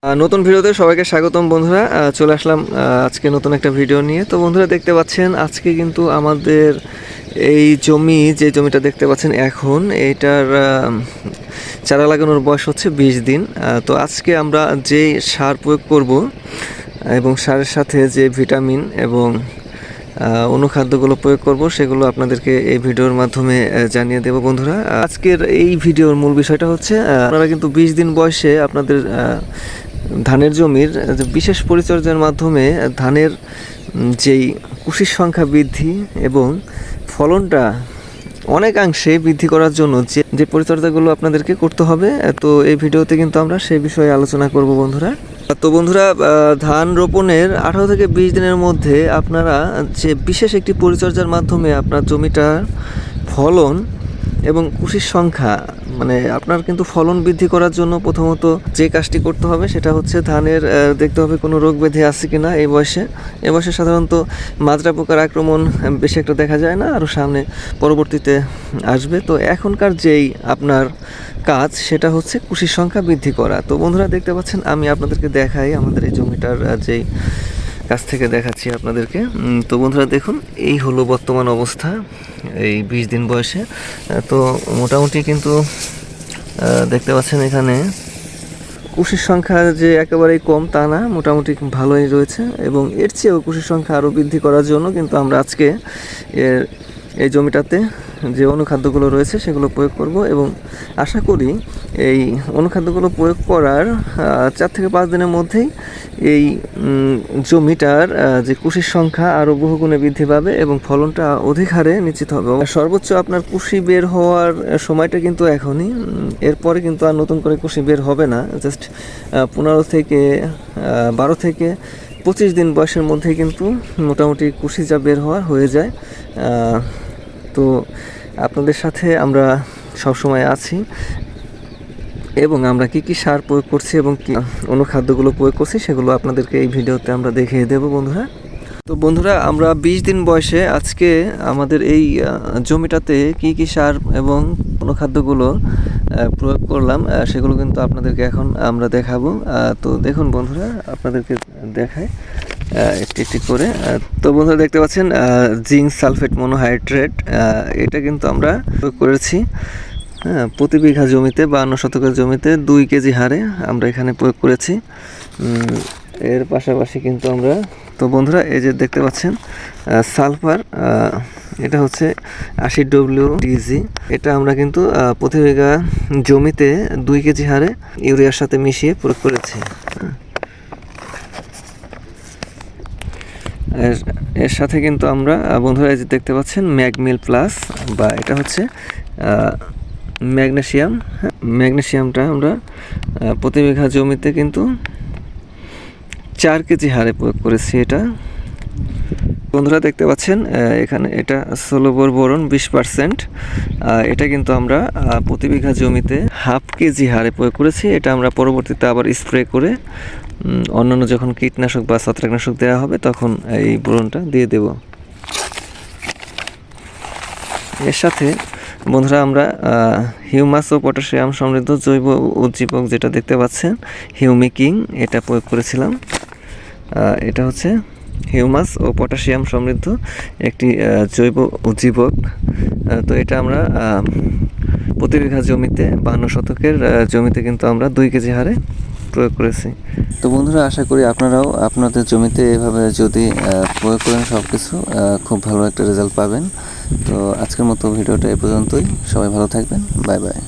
নতুন ভিডিওতে সবাইকে স্বাগতম বন্ধুরা। চলে আসলাম আজকে নতুন একটা ভিডিও নিয়ে। তো বন্ধুরা দেখতে পাচ্ছেন আজকে কিন্তু আমাদের এই যে জমিটা দেখতে পাচ্ছেন এখন এইটার চারা লাগানোর বয়স হচ্ছে 20 দিন। তো আজকে আমরা যে সার প্রয়োগ করব এবং সারের সাথে যে ভিটামিন এবং অনুখাদ্যগুলো প্রয়োগ করব সেগুলো আপনাদেরকে এই ভিডিওর মাধ্যমে জানিয়ে দেব বন্ধুরা। আজকের এই ভিডিওর মূল বিষয়টা হচ্ছে আপনারা কিন্তু 20 দিন বয়সে আপনাদের ধানের জমির বিশেষ পরিচর্যার মাধ্যমে ধানের যেই কুশির সংখ্যা বৃদ্ধি এবং ফলনটা অনেকাংশে বৃদ্ধি করার জন্য যে পরিচর্যাগুলো আপনাদেরকে করতে হবে, তো এই ভিডিওতে কিন্তু আমরা সেই বিষয়ে আলোচনা করব বন্ধুরা। তো বন্ধুরা, ধান রোপণের 18 থেকে 20 দিনের মধ্যে আপনারা যে বিশেষ একটি পরিচর্যার মাধ্যমে আপনার জমিটার ফলন এবং কুশির সংখ্যা মানে আপনার কিন্তু ফলন বৃদ্ধি করার জন্য প্রথমত যে কাজটি করতে হবে সেটা হচ্ছে ধানের দেখতে হবে কোনো রোগ ব্যাধি আছে কিনা। এই বয়সে সাধারণত মাজরা পোকার আক্রমণ বেশি একটা দেখা যায় না, আরও সামনে পরবর্তীতে আসবে। তো এখনকার যেই আপনার কাজ সেটা হচ্ছে কুশির সংখ্যা বৃদ্ধি করা। তো বন্ধুরা দেখতে পাচ্ছেন আমি আপনাদেরকে দেখাই আমাদের এই জমিটার যেই কাছ থেকে দেখাচ্ছি আপনাদেরকে। তো বন্ধুরা দেখুন, এই হলো বর্তমান অবস্থা এই 20 দিন বয়সে। তো মোটামুটি কিন্তু দেখতে পাচ্ছেন এখানে কুশির সংখ্যা যে একেবারেই কম তা না, মোটামুটি ভালোই রয়েছে এবং এর চেয়েও কুশির সংখ্যা আরও বৃদ্ধি করার জন্য কিন্তু আমরা আজকে এই জমিটাতে যে অনুখাদ্যগুলো রয়েছে সেগুলো প্রয়োগ করব এবং আশা করি এই অনুখাদ্যগুলো প্রয়োগ করার 4 থেকে 5 দিনের মধ্যেই এই জমিটার যে কুশির সংখ্যা আরও বহুগুণে বৃদ্ধি পাবে এবং ফলনটা অধিক হারে নিশ্চিত হবে। সর্বোচ্চ আপনার কুশি বের হওয়ার সময়টা কিন্তু এখনই, এরপরে কিন্তু আর নতুন করে কুশি বের হবে না। জাস্ট 12 থেকে 25 দিন বয়সের মধ্যেই কিন্তু মোটামুটি কুশি যা বের হওয়ার হয়ে যায়। তো আপনাদের সাথে আমরা সবসময় আছি এবং আমরা কি সার প্রয়োগ করছি এবং কি অনুখাদ্যগুলো প্রয়োগ করছি সেগুলো আপনাদেরকে এই ভিডিওতে আমরা দেখিয়ে দেব বন্ধুরা। তো বন্ধুরা, আমরা 20 দিন বয়সে আজকে আমাদের এই জমিটাতে কি সার এবং অনুখাদ্যগুলো প্রয়োগ করলাম সেগুলো কিন্তু আপনাদেরকে এখন আমরা দেখাবো। তো দেখুন বন্ধুরা, আপনাদেরকে দেখায় একটি করে। তো বন্ধুরা দেখতে পাচ্ছেন জিঙ্ক সালফেট মনোহাইড্রেট, এটা কিন্তু আমরা প্রয়োগ করেছি প্রতি বিঘা জমিতে 52 শতকের জমিতে 2 কেজি হারে আমরা এখানে প্রয়োগ করেছি। এর পাশাপাশি কিন্তু আমরা, তো বন্ধুরা এই যে দেখতে পাচ্ছেন সালফার, এটা হচ্ছে 80 WDG, এটা আমরা কিন্তু প্রতি বিঘা জমিতে 2 কেজি হারে ইউরিয়ার সাথে মিশিয়ে প্রয়োগ করেছি। এর সাথে কিন্তু আমরা বন্ধুরা এই যে দেখতে পাচ্ছেন ম্যাগমিল প্লাস, বা এটা হচ্ছে ম্যাগনেশিয়ামটা আমরা প্রতি বিঘা জমিতে কিন্তু 4 কেজি হারে প্রয়োগ করেছি। এটা বন্ধুরা দেখতে পাচ্ছেন এখানে এটা সোলোবর বোরন 20%, এটা কিন্তু আমরা প্রতি বিঘা জমিতে 1/2 কেজি হারে প্রয়োগ করেছি। এটা আমরা পরবর্তীতে আবার স্প্রে করে অন্যান্য যখন কীটনাশক বা ছত্রাকনাশক দেওয়া হবে তখন এই বোরনটা দিয়ে দেব। এর সাথে বন্ধুরা আমরা হিউমাস ও পটাশিয়াম সমৃদ্ধ জৈব উদ্দীপক যেটা দেখতে পাচ্ছেন হিউমিকিং, এটা প্রয়োগ করেছিলাম। এটা হচ্ছে হিউমাস ও পটাশিয়াম সমৃদ্ধ একটি জৈব উদ্দীপক। তো এটা আমরা প্রতি বিঘা জমিতে 52 শতকের জমিতে কিন্তু আমরা 2 কেজি হারে প্রয়োগ করেছি। তো বন্ধুরা, আশা করি আপনারাও আপনাদের জমিতে এভাবে যদি প্রয়োগ করেন সব কিছু খুব ভালো একটা রেজাল্ট পাবেন। তো আজকের মতো ভিডিওটা এ পর্যন্তই। সবাই ভালো থাকবেন। Bye bye.